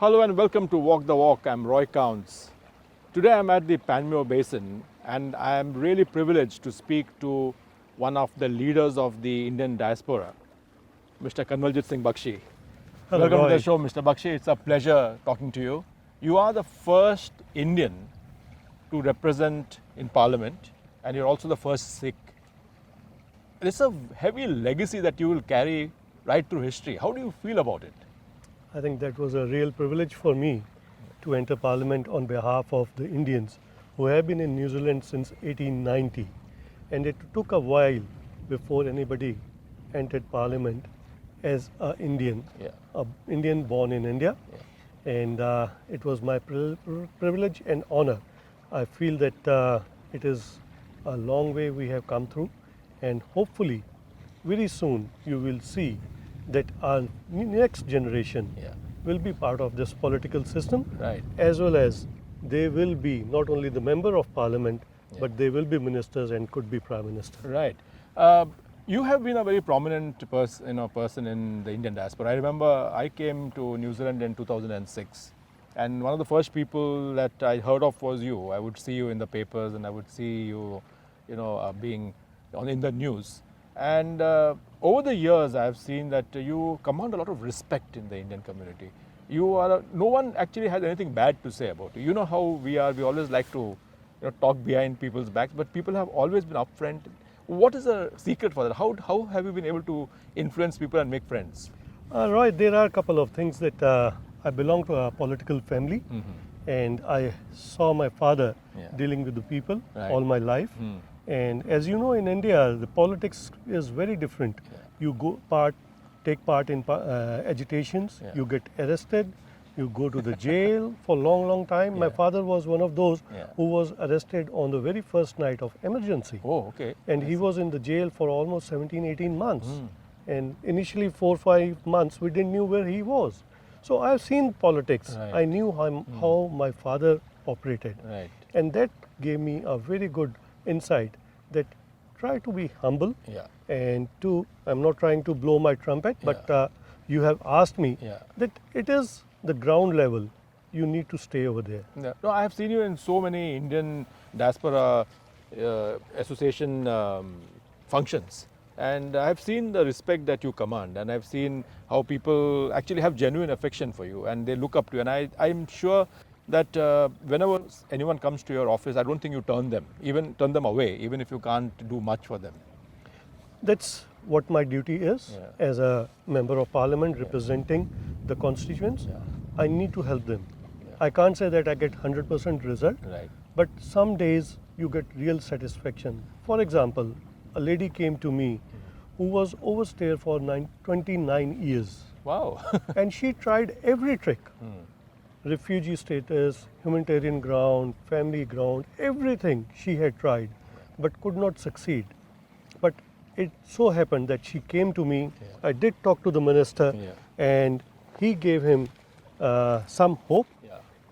Hello and welcome to Walk the Walk. I'm Roy Kaunds. Today I'm at the Panmure Basin and I am really privileged to speak to one of the leaders of the Indian diaspora, Mr. Kanwaljit Singh Bakshi. Hello, Welcome Roy. to the show, Mr. Bakshi. It's a pleasure talking to you. You are the first Indian to represent in Parliament and you're also the first Sikh. It's a heavy legacy that you will carry right through history. How do you feel about it? I think that was a real privilege for me to enter Parliament on behalf of the Indians who have been in New Zealand since 1890. And it took a while before anybody entered Parliament as an Indian, an Indian born in India. And it was my privilege and honor. I feel that it is a long way we have come through, and hopefully very soon you will see that our next generation will be part of this political system, as well as they will be not only the member of Parliament, but they will be ministers and could be Prime Minister. Right. You have been a very prominent person in the Indian diaspora. I remember I came to New Zealand in 2006, and one of the first people that I heard of was you. I would see you in the papers, and I would see you, being in the news. And over the years, I have seen that you command a lot of respect in the Indian community. No one actually has anything bad to say about you. You know how we are. We always like to talk behind people's backs, but people have always been upfront. What is the secret for that? How have you been able to influence people and make friends? Roy, there are a couple of things that I belong to a political family, and I saw my father dealing with the people all my life. And as you know, in India, the politics is very different. You take part in agitations, you get arrested, you go to the jail for a long time. My father was one of those who was arrested on the very first night of emergency. Oh, okay. And he was in the jail for almost 17, 18 months. And initially 4 or 5 months, we didn't know where he was. So I've seen politics. I knew how my father operated. And that gave me a very good insight that try to be humble and I'm not trying to blow my trumpet, but you have asked me that it is the ground level. You need to stay over there. No, I have seen you in so many Indian diaspora association functions, and I have seen the respect that you command, and I've seen how people actually have genuine affection for you and they look up to you. And I'm sure that whenever anyone comes to your office, I don't think you turn them away, even if you can't do much for them. That's what my duty is as a member of Parliament representing the constituents. I need to help them. I can't say that I get 100% result, but some days you get real satisfaction. For example, a lady came to me who was overstayed for 29 years. Wow. And she tried every trick. Refugee status, humanitarian ground, family ground, everything she had tried, but could not succeed. But it so happened that she came to me. I did talk to the minister, and he gave him some hope,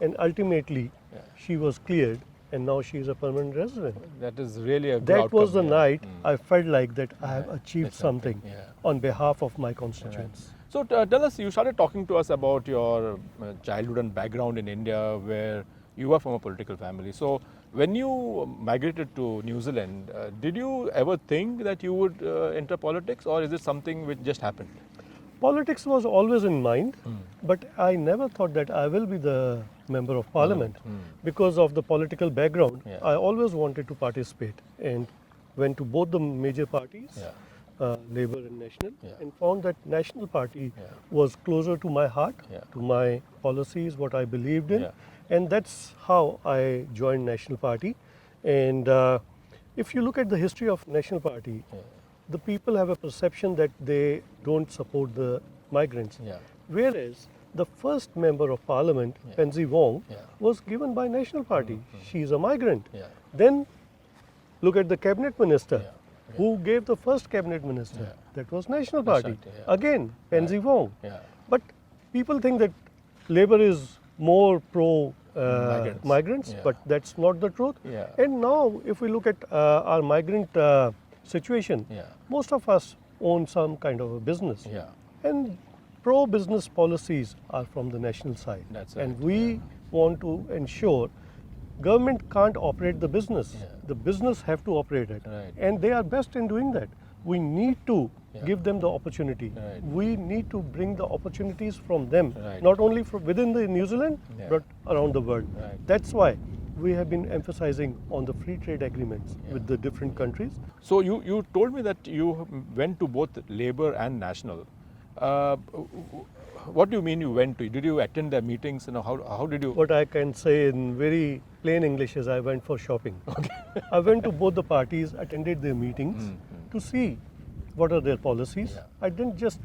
and ultimately she was cleared, and now she is a permanent resident. That is really a good That outcome. was the night I felt like that I have achieved something on behalf of my constituents. So tell us, you started talking to us about your childhood and background in India, where you are from a political family. So when you migrated to New Zealand, did you ever think that you would enter politics, or is it something which just happened? Politics was always in mind, but I never thought that I will be the member of Parliament. Because of the political background, I always wanted to participate and went to both the major parties, Labour and National, and found that National Party was closer to my heart, to my policies, what I believed in, and that's how I joined National Party. And if you look at the history of National Party, the people have a perception that they don't support the migrants, whereas the first member of Parliament, Pansy Wong, was given by National Party. She is a migrant. Then look at the cabinet minister. Who gave the first cabinet minister? That was National Party. Again, Pansy Wong. But people think that Labour is more pro migrants, but that's not the truth. And now, if we look at our migrant situation, most of us own some kind of a business. And pro-business policies are from the national side. That's and right, we want to ensure government can't operate the business. Yeah. The business have to operate it. Right. And they are best in doing that. We need to Yeah. give them the opportunity. Right. We need to bring the opportunities from them, Right. not only from within the New Zealand, Yeah. but around the world. Right. That's why we have been emphasizing on the free trade agreements Yeah. with the different countries. So you told me that you went to both Labour and National. What do you mean you went to? Did you attend their meetings? You know, how did you? What I can say in very plain English is I went for shopping. I went to both the parties, attended their meetings to see what are their policies. Yeah. I didn't just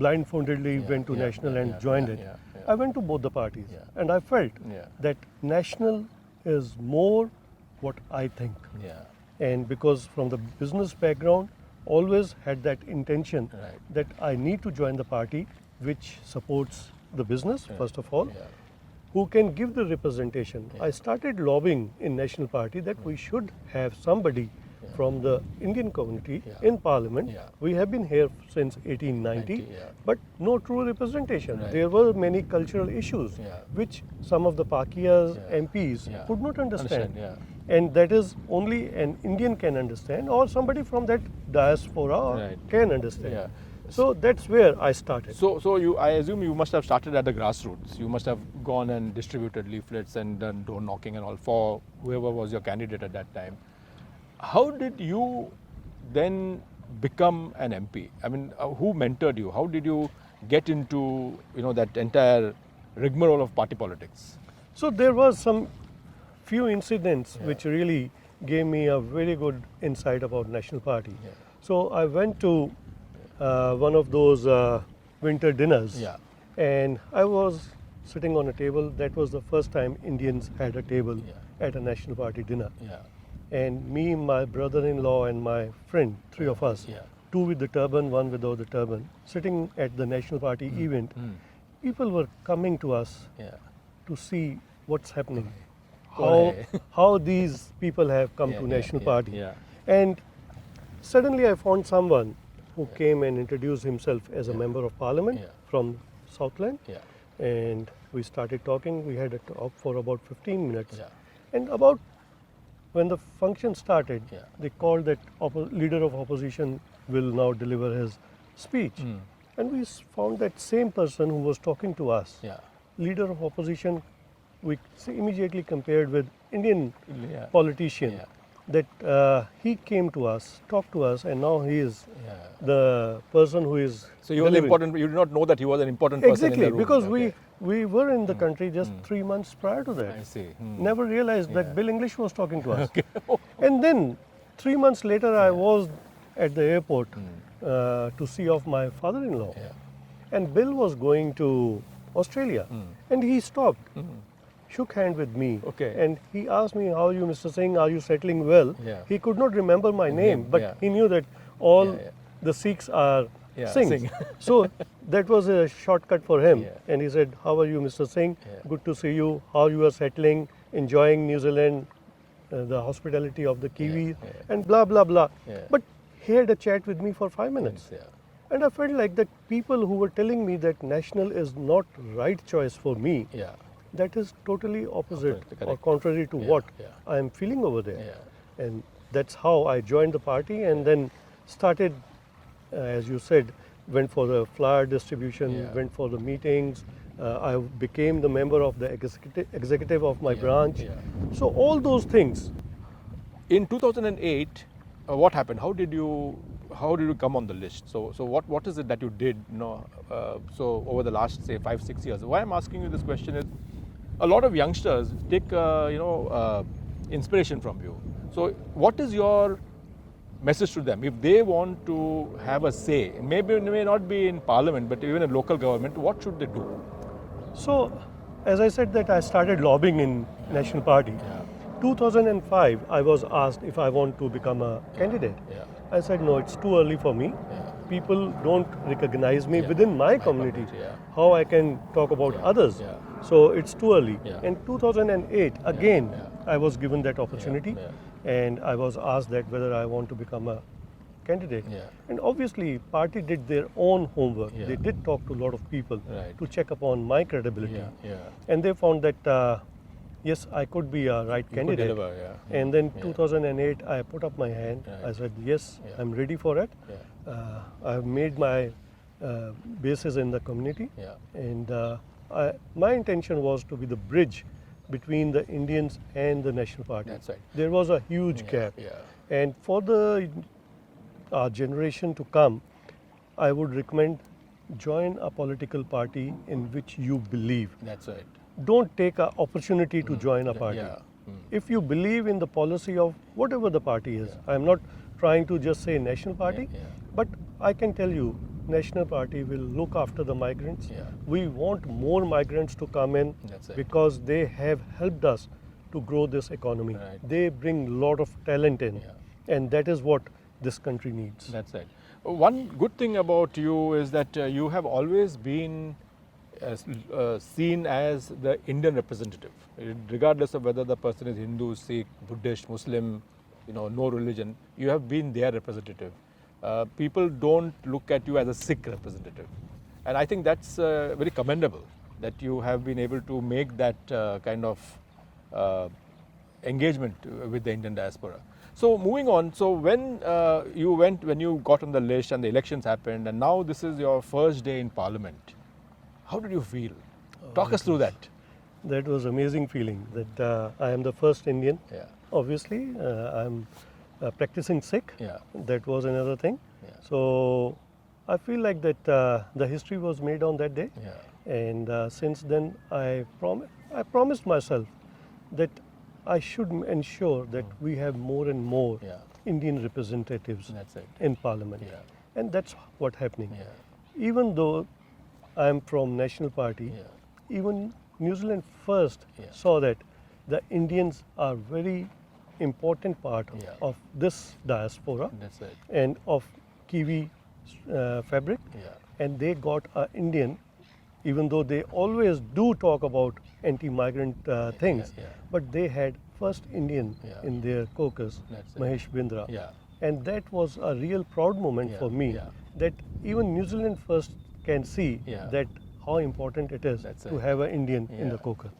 blindfoldedly Yeah, went to yeah, National yeah, and yeah, joined yeah, it. yeah, yeah. I went to both the parties Yeah. and I felt Yeah. that National is more what I think. Yeah. And because from the business background, always had that intention Right. that I need to join the party which supports the business, Yeah. first of all, Yeah. who can give the representation. Yeah. I started lobbying in National Party that we should have somebody from the Indian community Yeah. in Parliament. Yeah. We have been here since 1890, 90, yeah. but no true representation. Right. There were many cultural issues Yeah. which some of the Pakias, Yeah. MPs Yeah. could not understand. Yeah. And that is only an Indian can understand, or somebody from that diaspora Right. can understand. Yeah. So that's where I started. So I assume you must have started at the grassroots. You must have gone and distributed leaflets and done door knocking and all for whoever was your candidate at that time. How did you then become an MP? I mean, who mentored you? How did you get into that entire rigmarole of party politics? So there was some few incidents Yeah. which really gave me a very good insight about National Party. Yeah. So I went to one of those winter dinners, Yeah. and I was sitting on a table. That was the first time Indians had a table Yeah. at a National Party dinner. Yeah. And me, my brother-in-law, and my friend, three of us, Yeah. two with the turban, one without the turban, sitting at the National Party event. People were coming to us Yeah. to see what's happening, Okay. how these people have come Yeah, to yeah, National yeah, Party. yeah. And suddenly I found someone who came and introduced himself as a member of Parliament Yeah. from Southland. Yeah. And we started talking. We had a talk for about 15 minutes. Yeah. And about when the function started, Yeah. they called that leader of opposition will now deliver his speech. And we found that same person who was talking to us, Yeah. leader of opposition, we immediately compared with Indian Yeah. politician. Yeah. That he came to us, talked to us, and now he is Yeah. the person who is. So he was delivering. important. You did not know that he was an important person in Exactly, the room. because Okay. we were in the country just 3 months prior to that. I see. Never realized Yeah. that Bill English was talking to us. And then 3 months later, I was at the airport to see off my father-in-law. Yeah. And Bill was going to Australia. And he stopped, shook hand with me. Okay. And he asked me, how are you, Mr. Singh? Are you settling well? Yeah. He could not remember my name, but yeah. he knew that all Yeah, yeah. the Sikhs are Yeah, Singhs. Singh. So that was a shortcut for him. Yeah. And he said, how are you, Mr. Singh? Yeah. Good to see you. How you are settling, enjoying New Zealand, the hospitality of the Kiwis, yeah. and blah, blah, blah. Yeah. But he had a chat with me for 5 minutes. Yeah. And I felt like that people who were telling me that National is not right choice for me, Yeah. that is totally opposite Correct, or correct. contrary to Yeah, what yeah. I am feeling over there. Yeah. And that's how I joined the party and then started, as you said, went for the flyer distribution, Yeah. went for the meetings. I became the member of the executive of my Yeah, branch. yeah. So all those things. In 2008, what happened? How did you come on the list? So what is it that you did? So over the last say 5-6 years. Why I'm asking you this question is, a lot of youngsters take inspiration from you. So what is your message to them if they want to have a say? Maybe it may not be in Parliament, but even in local government. What should they do? So, as I said that I started lobbying in National Party. Yeah. 2005, I was asked if I want to become a candidate. Yeah. I said, no, it's too early for me. Yeah. People don't recognize me Yeah. within my community. Yeah. How I can talk about Yeah. others. Yeah. So it's too early. Yeah. In 2008, again, Yeah. I was given that opportunity Yeah. and I was asked that whether I want to become a candidate. Yeah. And obviously, party did their own homework. Yeah. They did talk to a lot of people Right. to check upon my credibility. Yeah, yeah. And they found that, yes, I could be a right You could candidate. deliver, yeah. And then Yeah. 2008, I put up my hand. Right. I said, yes, Yeah. I'm ready for it. Yeah. I have made my bases in the community. Yeah. And my intention was to be the bridge between the Indians and the National Party. That's right. There was a huge Yeah, gap. yeah. And for the generation to come, I would recommend join a political party in which you believe. That's right. Don't take an opportunity to join a party. Yeah. If you believe in the policy of whatever the party is, I'm not trying to just say National Party, Yeah, yeah. but I can tell you, National Party will look after the migrants. Yeah. We want more migrants to come in That's it. because they have helped us to grow this economy. Right. They bring a lot of talent in, Yeah. and that is what this country needs. That's right. One good thing about you is that you have always been seen as the Indian representative, regardless of whether the person is Hindu, Sikh, Buddhist, Muslim, no religion. You have been their representative. People don't look at you as a Sikh representative, and I think that's very commendable that you have been able to make that kind of engagement with the Indian diaspora. So moving on, so when you got on the list and the elections happened, and now this is your first day in Parliament, how did you feel? Talk us through that. That was amazing feeling that I am the first Indian. Yeah. Obviously, I'm practicing Sikh. Yeah. That was another thing. Yeah. So I feel like that the history was made on that day. Yeah. And since then, I promised myself that I should ensure that we have more and more Yeah. Indian representatives That's it. in Parliament. Yeah. And that's what's happening. Yeah. Even though I am from National Party, Yeah. even New Zealand First Yeah. saw that the Indians are very important part Yeah. of this diaspora That's it. and of Kiwi fabric, Yeah. and they got an Indian, even though they always do talk about anti-migrant things, yeah. but they had first Indian Yeah. in their caucus, That's it. Mahesh Bindra, Yeah. and that was a real proud moment Yeah, for me yeah. that even New Zealand First can see Yeah. that how important it is That's to it. have an Indian in the Yeah. caucus.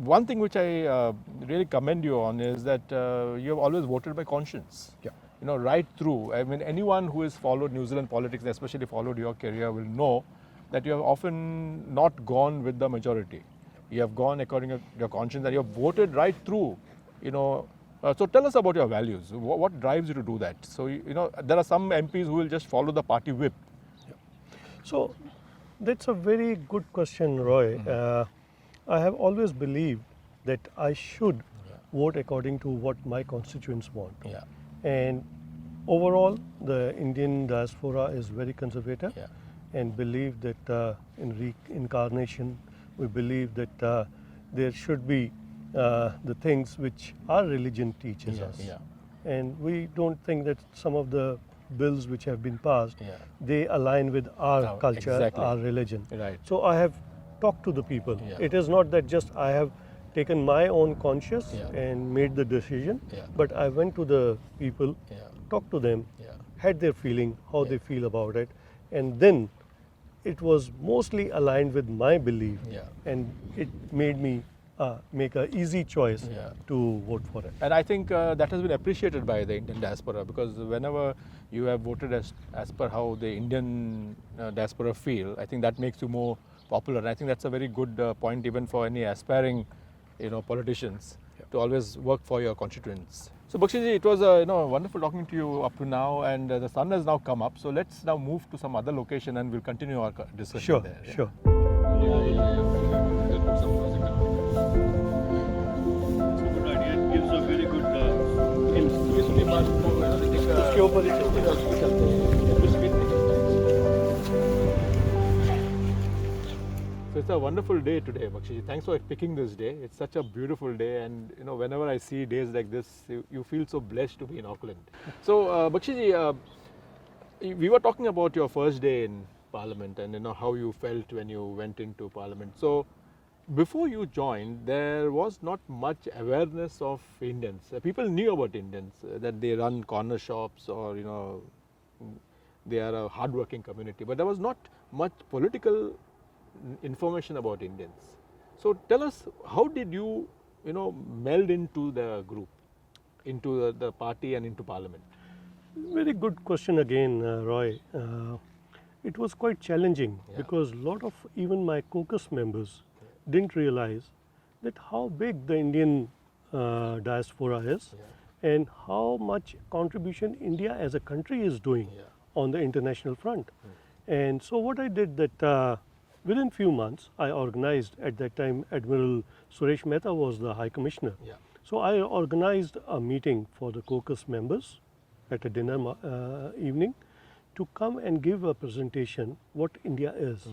One thing which I really commend you on is that you have always voted by conscience. Yeah. Right through. I mean, anyone who has followed New Zealand politics, especially followed your career, will know that you have often not gone with the majority. You have gone according to your conscience, and you have voted right through. So tell us about your values. What drives you to do that? So there are some MPs who will just follow the party whip. So that's a very good question, Roy. I have always believed that I should vote according to what my constituents want. Yeah. And overall, the Indian diaspora is very conservative Yeah. and believe that in reincarnation, we believe that there should be the things which our religion teaches Yeah. us. Yeah. And we don't think that some of the bills which have been passed, Yeah. they align with our Oh, culture, exactly. our religion. Right. So I have talked to the people. Yeah. It is not that just I have taken my own conscience Yeah. and made the decision, Yeah. but I went to the people, Yeah. talked to them, Yeah. had their feeling, how Yeah. they feel about it, and then it was mostly aligned with my belief, Yeah. and it made me make an easy choice Yeah. to vote for it. And I think that has been appreciated by the Indian diaspora, because whenever you have voted as per how the Indian diaspora feel, I think that makes you more popular. And I think that's a very good point even for any aspiring politicians to always work for your constituents. So Bakshiji, it was wonderful talking to you up to now, and the sun has now come up. So let's now move to some other location and we'll continue our discussion Sure, there. yeah. sure. Gives a very good इसके ऊपर ही चलते हैं। So it's a wonderful day today, Bakshi. Thanks for picking this day. It's such a beautiful day, and whenever I see days like this, you feel so blessed to be in Auckland. So, Bakshi, we were talking about your first day in Parliament and how you felt when you went into Parliament. So, before you joined, there was not much awareness of Indians. People knew about Indians, that they run corner shops or they are a hard-working community, but there was not much political information about Indians. So tell us, how did you, meld into the group, into the party and into parliament? Very good question again, Roy. It was quite challenging because a lot of even my caucus members didn't realize that how big the Indian diaspora is and how much contribution India as a country is doing on the international front. And so what I did that within few months I organized, at that time Admiral Suresh Mehta was the High Commissioner. So I organized a meeting for the caucus members at a dinner evening to come and give a presentation what India is,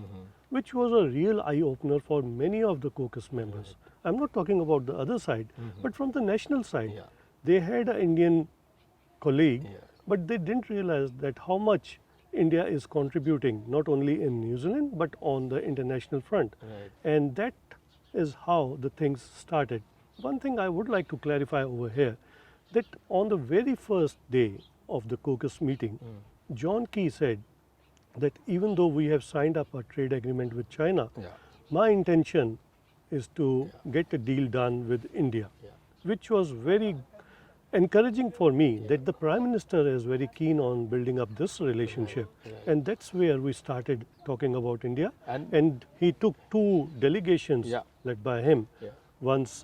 which was a real eye-opener for many of the caucus members. I'm not talking about the other side, but from the national side. They had an Indian colleague, but they didn't realize that how much India is contributing, not only in New Zealand, but on the international front. And that is how the things started. One thing I would like to clarify over here, that on the very first day of the caucus meeting, John Key said that even though we have signed up a trade agreement with China, my intention is to get a deal done with India, which was very encouraging for me that the Prime Minister is very keen on building up this relationship. And that's where we started talking about India. And he took 2 delegations led by him, once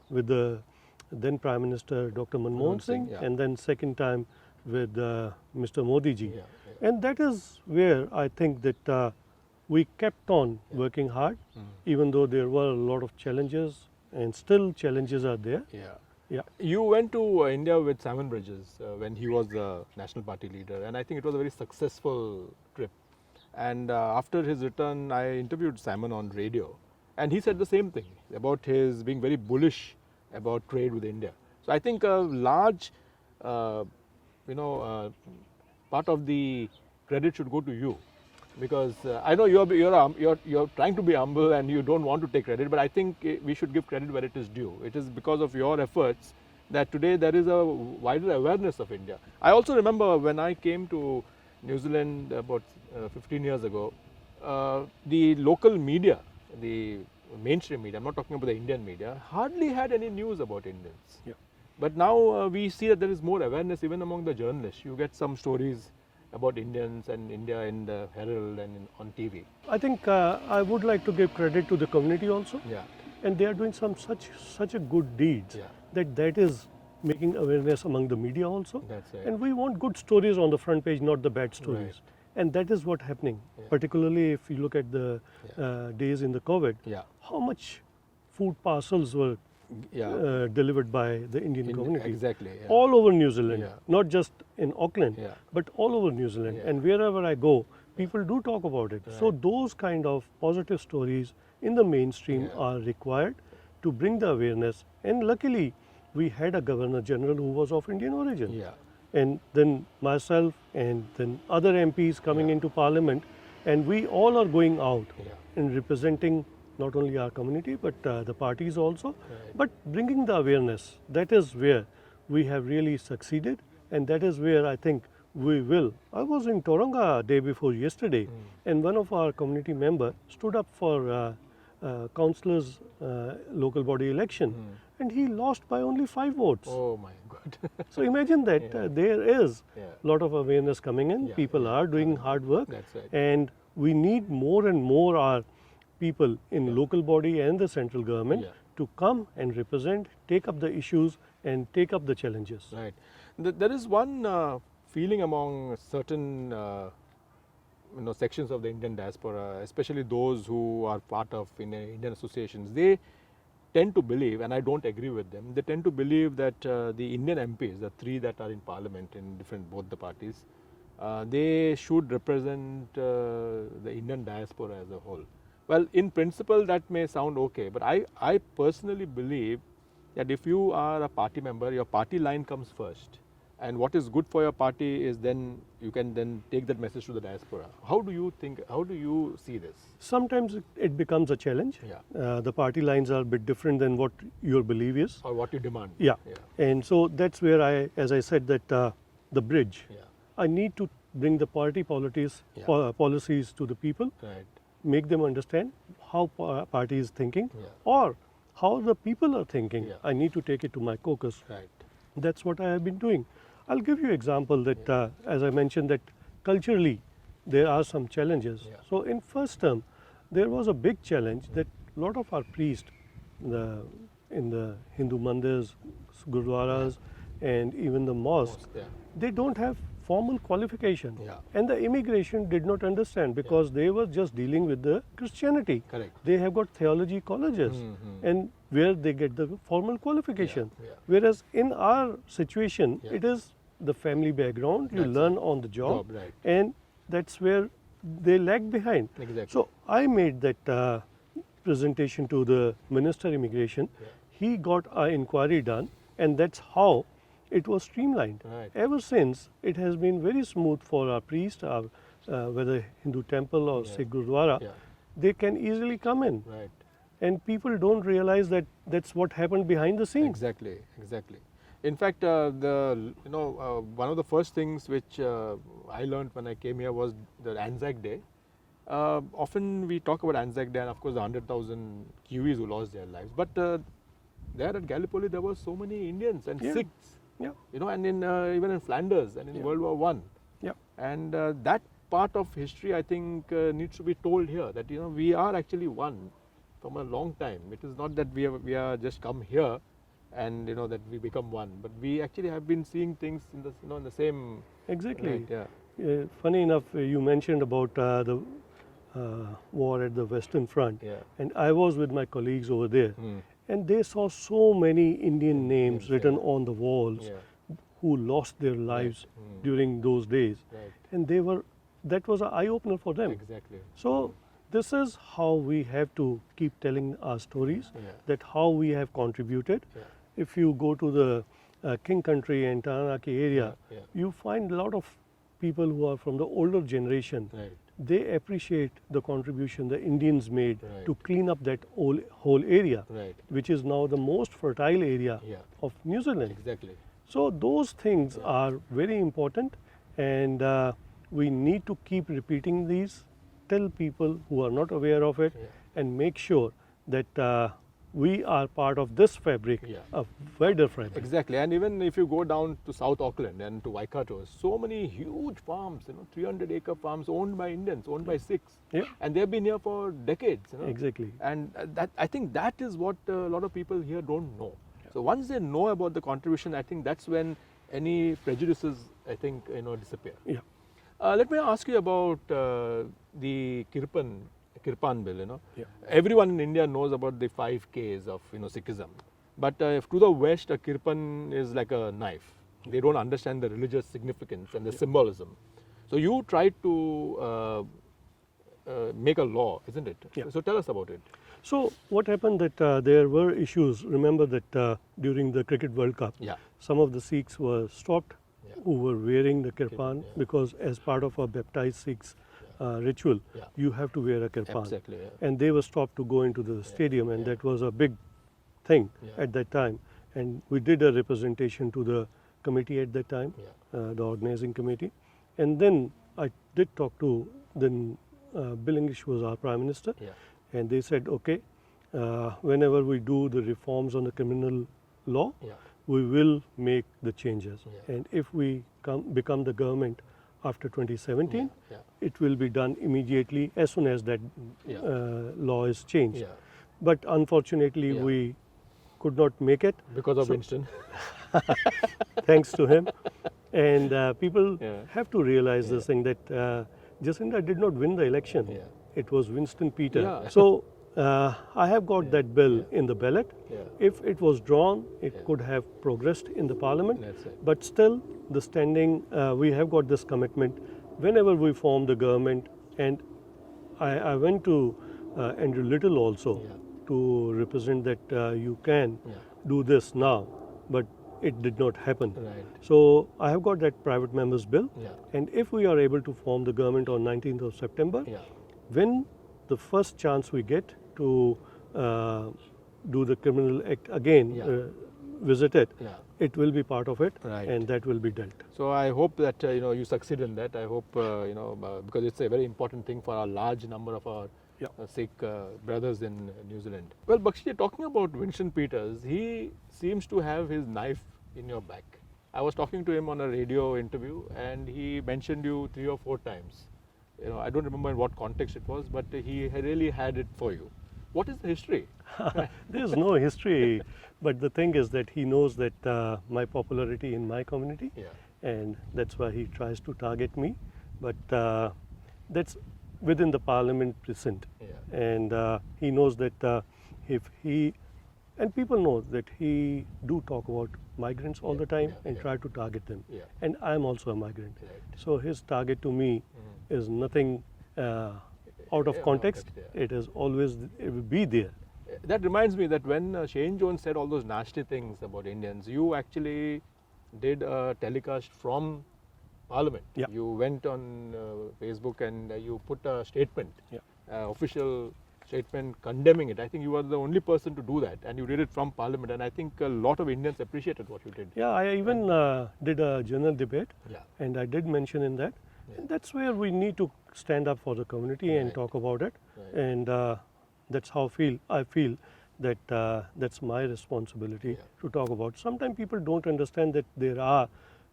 with the then Prime Minister Dr. Manmohan Singh, and then second time with Mr. Modi ji. And that is where I think that we kept on working hard, even though there were a lot of challenges, and still challenges are there. You went to India with Simon Bridges when he was the National Party leader, and I think it was a very successful trip. And after his return, I interviewed Simon on radio, and he said the same thing about his being very bullish about trade with India. So I think a large, part of the credit should go to you, because I know you're trying to be humble and you don't want to take credit, but I think we should give credit where it is due. It is because of your efforts that today there is a wider awareness of India. I also remember when I came to New Zealand about 15 years ago, the local media, the mainstream media, I'm not talking about the Indian media, hardly had any news about Indians. But now we see that there is more awareness even among the journalists. You get some stories about Indians and India in the Herald and on TV. I think I would like to give credit to the community also. And they are doing such a good deeds that is making awareness among the media also. And we want good stories on the front page, not the bad stories. And that is what happening, particularly if you look at the days in the COVID, how much food parcels were delivered by the Indian community. All over New Zealand, not just in Auckland, but all over New Zealand. And wherever I go, people do talk about it. So those kind of positive stories in the mainstream are required to bring the awareness. And luckily, we had a Governor General who was of Indian origin. And then myself and then other MPs coming into Parliament, and we all are going out and representing not only our community but the parties also, but bringing the awareness. That is where we have really succeeded, and that is where I think we will. I was in Tauranga day before yesterday, and one of our community member stood up for councillors' local body election, and he lost by only 5 votes. Oh my God. So imagine that there is a lot of awareness coming in. People are doing hard work, and we need more and more our people in local body and the central government to come and represent, take up the issues and take up the challenges. There is one feeling among certain sections of the Indian diaspora, especially those who are part of Indian associations. They tend to believe, and I don't agree with them, they tend to believe that the Indian MPs, the 3 that are in Parliament in both the parties, they should represent the Indian diaspora as a whole. Well, in principle that may sound okay, but I personally believe that if you are a party member, your party line comes first, and what is good for your party is then you can then take that message to the diaspora. How do you think, how do you see this? Sometimes it becomes a challenge. The party lines are a bit different than what your belief is. Or what you demand. And so that's where as I said that the bridge, I need to bring the party policies to the people, Right. make them understand how party is thinking, Yeah. or how the people are thinking. Yeah. I need to take it to my caucus. Right. That's what I have been doing. I'll give you example that, as I mentioned, that culturally there are some challenges. Yeah. So in first term, there was a big challenge that a lot of our priests in the Hindu mandirs, gurdwaras, and even the mosques, Yeah. they don't have formal qualification. Yeah. And the immigration did not understand because they were just dealing with the Christianity. Correct. They have got theology colleges Mhm. and where they get the formal qualification. Yeah, yeah. Whereas in our situation, Yeah. it is the family background, you That's learn right. on the job, Right. and that's where they lag behind. Exactly. So I made that presentation to the Minister Immigration. Yeah. He got an inquiry done, and that's how it was streamlined. Right. Ever since, it has been very smooth for our priest, whether Hindu temple or Yeah. Sikh Gurdwara, Yeah. they can easily come in. Right. And people don't realize that that's what happened behind the scenes. Exactly. Exactly. In fact, one of the first things which I learned when I came here was the Anzac Day. Often we talk about Anzac Day and of course the 100,000 Kiwis who lost their lives. But there at Gallipoli there were so many Indians and Yeah. Sikhs, Yeah. and even in Flanders and in Yeah. World War One. Yeah. And that part of history I think needs to be told here, that we are actually one from a long time. It is not that we are just come here and that we become one, but we actually have been seeing things in the in the same. Exactly. Right, yeah. Funny enough, you mentioned about the war at the Western Front, Yeah. and I was with my colleagues over there, Mm. and they saw so many Indian names Yes, written yeah. on the walls Yeah. who lost their lives Mm. during those days, Right. and that was an eye opener for them. Exactly. So this is how we have to keep telling our stories, Yeah. that how we have contributed. Yeah. If you go to the King Country and Taranaki area, Yeah. you find a lot of people who are from the older generation. Right. They appreciate the contribution the Indians made Right. to clean up that whole area, Right. which is now the most fertile area Yeah. of New Zealand. Exactly. So those things Yeah. are very important, and we need to keep repeating these, tell people who are not aware of it, Yeah. and make sure that we are part of this fabric, Yeah. a wider fabric. Exactly. And even if you go down to South Auckland and to Waikato, so many huge farms, 300-acre farms owned by Indians, owned by Sikhs. Yeah. And they've been here for decades. Exactly. And I think that is what a lot of people here don't know. So once they know about the contribution, I think that's when any prejudices, I think, disappear. Yeah. Let me ask you about the Kirpan bill. Yeah. Everyone in India knows about the 5 Ks of Sikhism, but if to the West, a Kirpan is like a knife. They don't understand the religious significance and the symbolism. So you tried to make a law, isn't it? Yeah. So tell us about it. So what happened that there were issues. Remember that during the Cricket World Cup, Yeah. some of the Sikhs were stopped Yeah. who were wearing the kirpan, Yeah. because as part of a baptized Sikhs ritual, Yeah. you have to wear a kirpan. Exactly. Yeah. And they were stopped to go into the stadium, and Yeah. that was a big thing Yeah. at that time. And we did a representation to the committee at that time, Yeah. the organizing committee. And then I did talk to, then Bill English was our Prime Minister, Yeah. and they said, okay, whenever we do the reforms on the criminal law, Yeah. we will make the changes. Yeah. And if we become the government after 2017, Yeah. it will be done immediately as soon as that Yeah. law is changed. Yeah. But unfortunately, Yeah. we could not make it, Because of So- Winston. thanks to him. And people Yeah. have to realize Yeah. this thing that Jacinda did not win the election. Yeah. It was Winston Peter. Yeah. So I have got that bill in the ballot. Yeah. If it was drawn, it Yeah. could have progressed in the parliament. That's it. But still, the standing, we have got this commitment whenever we form the government. And I went to Andrew Little also Yeah. to represent that you can Yeah. do this now, but it did not happen. Right. So I have got that private members bill. Yeah. And if we are able to form the government on 19th of September, Yeah. when the first chance we get to do the criminal act again, Yeah. visit it, Yeah. it will be part of it, Right. and that will be dealt. So I hope that you succeed in that. I hope because it's a very important thing for a large number of our Yeah. Sikh brothers in New Zealand. Well, Bakshi, talking about Vincent Peters, he seems to have his knife in your back. I was talking to him on a radio interview, and he mentioned you 3 or 4 times. I don't remember in what context it was, but he really had it for you. What is the history? There's no history, but the thing is that he knows that my popularity in my community, Yeah. and that's why he tries to target me. But that's within the parliament precinct, Yeah. and he knows that if he and people know that he do talk about migrants all the time and try to target them. Yeah. And I'm also a migrant, Right. so his target to me is nothing out of Yeah, context. yeah. It is always it will be there. That reminds me that when Shane Jones said all those nasty things about Indians, you actually did a telecast from Parliament. Yeah. You went on Facebook and you put a statement, Yeah. official statement condemning it. I think you were the only person to do that, and you did it from Parliament. And I think a lot of Indians appreciated what you did. Yeah, I even did a general debate, Yeah. and I did mention in that. Yeah. And that's where we need to stand up for the community and Right. talk about it. Right. And that's how I feel that that's my responsibility Yeah. to talk about. Sometimes people don't understand that there are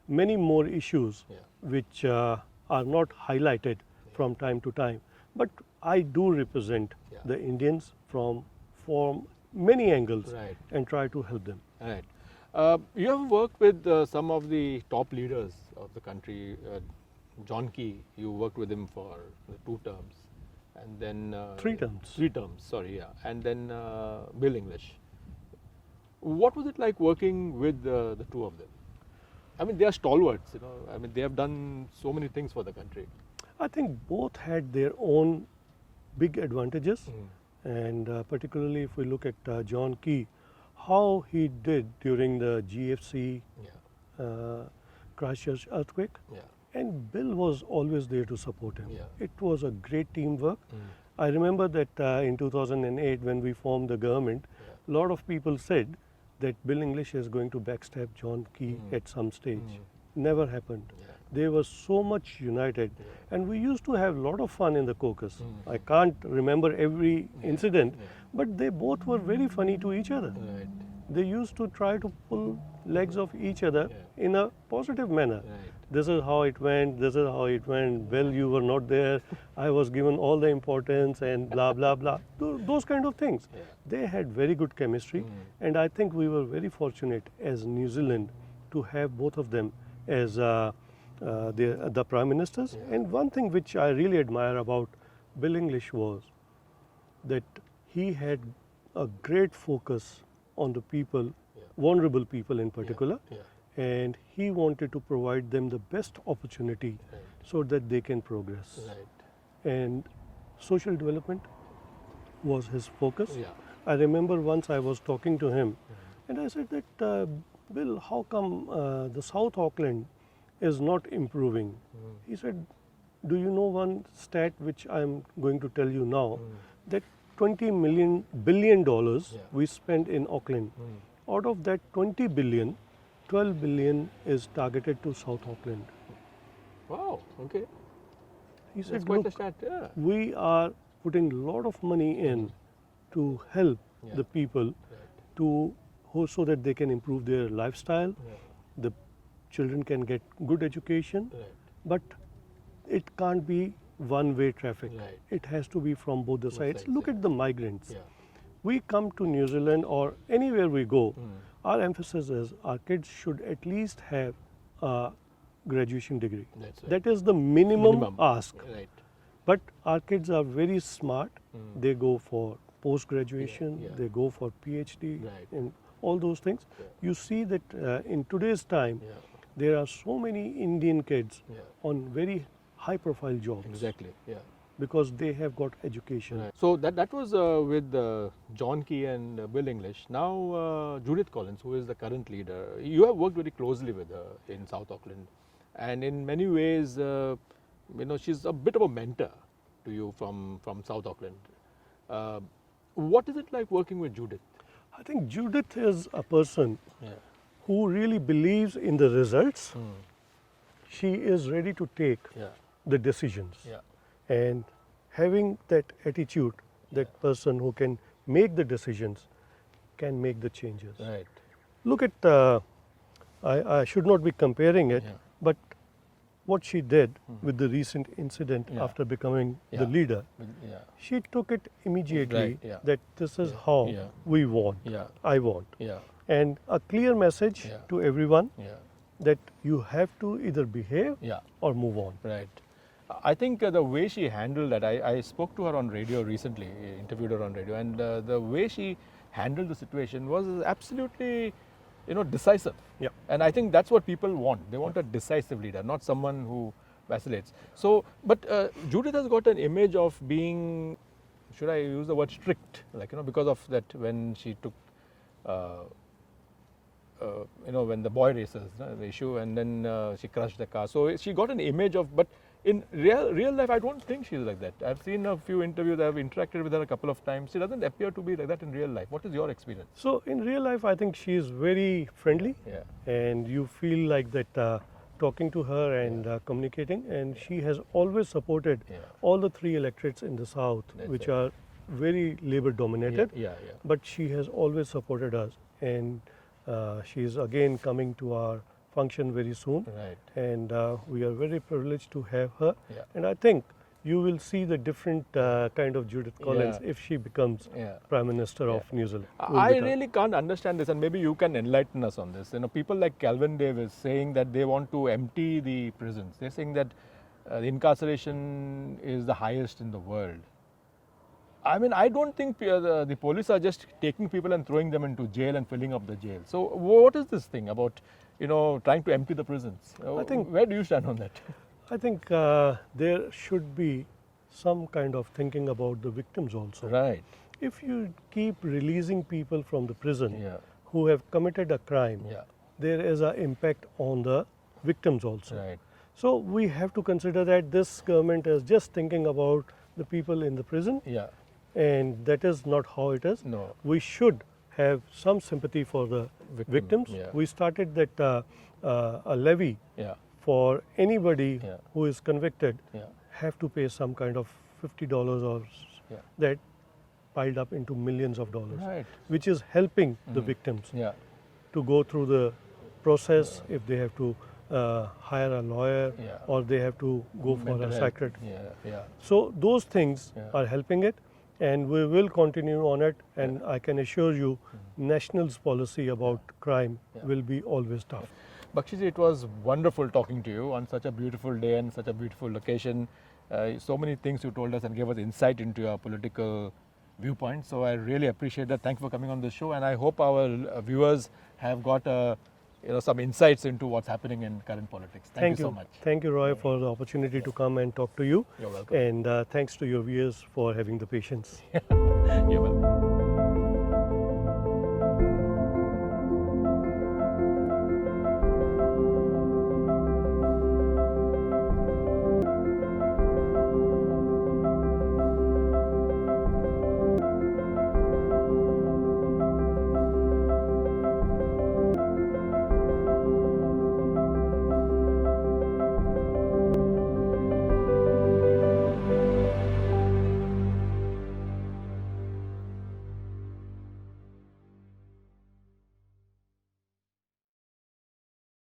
many more issues Yeah. which are not highlighted from time to time. But I do represent Yeah. the Indians from many angles Right. and try to help them. Right. You have worked with some of the top leaders of the country. John Key, you worked with him for 2 terms, and then 3 terms. 3 terms. Sorry, yeah, and then Bill English. What was it like working with the 2 of them? I mean, they are stalwarts. I mean, they have done so many things for the country. I think both had their own big advantages, and particularly if we look at John Key, how he did during the GFC Yeah, Christchurch earthquake, yeah, and Bill was always there to support him. Yeah. It was a great teamwork. I remember that in 2008 when we formed the government, a lot of people said that Bill English is going to backstab John Key at some stage. Never happened. yeah. They were so much united, and we used to have a lot of fun in the caucus. I can't remember every incident, but they both were very funny to each other. Right, They used to try to pull legs of each other in a positive manner. right. This is how it went, this is how it went, well, you were not there, I was given all the importance, and blah, blah, blah. Those kind of things. Yeah. They had very good chemistry, and I think we were very fortunate as New Zealand to have both of them as the Prime Ministers. And one thing which I really admire about Bill English was that he had a great focus on the people, vulnerable people in particular, Yeah. and he wanted to provide them the best opportunity Right. so that they can progress. Right. And social development was his focus. Yeah. I remember once I was talking to him, and I said that, Bill, how come the South Auckland is not improving? He said, do you know one stat which I'm going to tell you now, that $20 billion we spent in Auckland. Out of that 20 billion, 12 billion is targeted to South Auckland. Wow. Okay. He That's said, quite a look, stat. Yeah. we are putting a lot of money in to help Yeah. the people Right. so that they can improve their lifestyle, Yeah. the children can get good education, Right. but it can't be one-way traffic. Right. It has to be from both the sides. sides, Look yeah. at the migrants. Yeah. We come to New Zealand or anywhere we go, our emphasis is our kids should at least have a graduation degree. That's right. That is the minimum ask. Right. But our kids are very smart. They go for post graduation, Yeah, yeah. they go for PhD, Right. and all those things. Yeah. You see that in today's time, Yeah. there are so many Indian kids Yeah. on very high profile jobs Exactly. Yeah. because they have got education. Right. So that was with John Key and Bill English. Now Judith Collins, who is the current leader, you have worked very closely with her in South Auckland, and in many ways, she's a bit of a mentor to you from South Auckland. What is it like working with Judith? I think Judith is a person Yeah. who really believes in the results, she is ready to take Yeah. the decisions. Yeah. And having that attitude, that person who can make the decisions can make the changes. Right. Look at, I should not be comparing it, Yeah. but what she did with the recent incident Yeah. after becoming Yeah. the leader, Yeah. she took it immediately Right, yeah. that this is how Yeah. we want, Yeah. I want. Yeah. And a clear message Yeah. to everyone Yeah. that you have to either behave Yeah. or move on. Right. I think the way she handled that, I spoke to her on radio recently, interviewed her on radio, and the way she handled the situation was absolutely, decisive. Yeah. And I think that's what people want. They want a decisive leader, not someone who vacillates. So, but Judith has got an image of being, should I use the word strict, because of that when she took, when the boy races, the issue, and then she crushed the car. So she got an image of, but in real life, I don't think she's like that. I've seen a few interviews, I've interacted with her a couple of times. She doesn't appear to be like that in real life. What is your experience? So in real life, I think she is very friendly, Yeah. and you feel like that talking to her and communicating, and she has always supported Yeah. all the three electorates in the south, That's which right. are very labor dominated. Yeah. But she has always supported us, and she is again coming to our function very soon, Right. and we are very privileged to have her. Yeah. And I think you will see the different kind of Judith Collins Yeah. if she becomes Yeah. Prime Minister Yeah. of New Zealand. I really can't understand this, and maybe you can enlighten us on this. People like Calvin Davis saying that they want to empty the prisons. They're saying that the incarceration is the highest in the world. I mean, I don't think the police are just taking people and throwing them into jail and filling up the jail. So, what is this thing about, trying to empty the prisons? I think- Where do you stand on that? I think there should be some kind of thinking about the victims also. Right. If you keep releasing people from the prison Yeah. who have committed a crime, Yeah. there is an impact on the victims also. Right. So we have to consider that this government is just thinking about the people in the prison, Yeah. and that is not how it is. No. We should have some sympathy for the victims. Yeah. We started that a levy Yeah. for anybody Yeah. who is convicted Yeah. have to pay some kind of $50 or Yeah. that piled up into millions of dollars, Right. which is helping the victims Yeah. to go through the process if they have to hire a lawyer Yeah. or they have to go for Mental a health. psychiatrist. Yeah. Yeah. So those things Yeah. are helping it, and we will continue on it, and I can assure you National's policy about crime will be always tough. Bakshi ji, it was wonderful talking to you on such a beautiful day and such a beautiful location. So many things you told us and gave us insight into your political viewpoint. So I really appreciate that. Thank you for coming on the show, and I hope our viewers have got some insights into what's happening in current politics. Thank you so much. Thank you, Roy, for the opportunity to come and talk to you. You're welcome. And thanks to your viewers for having the patience. You're welcome.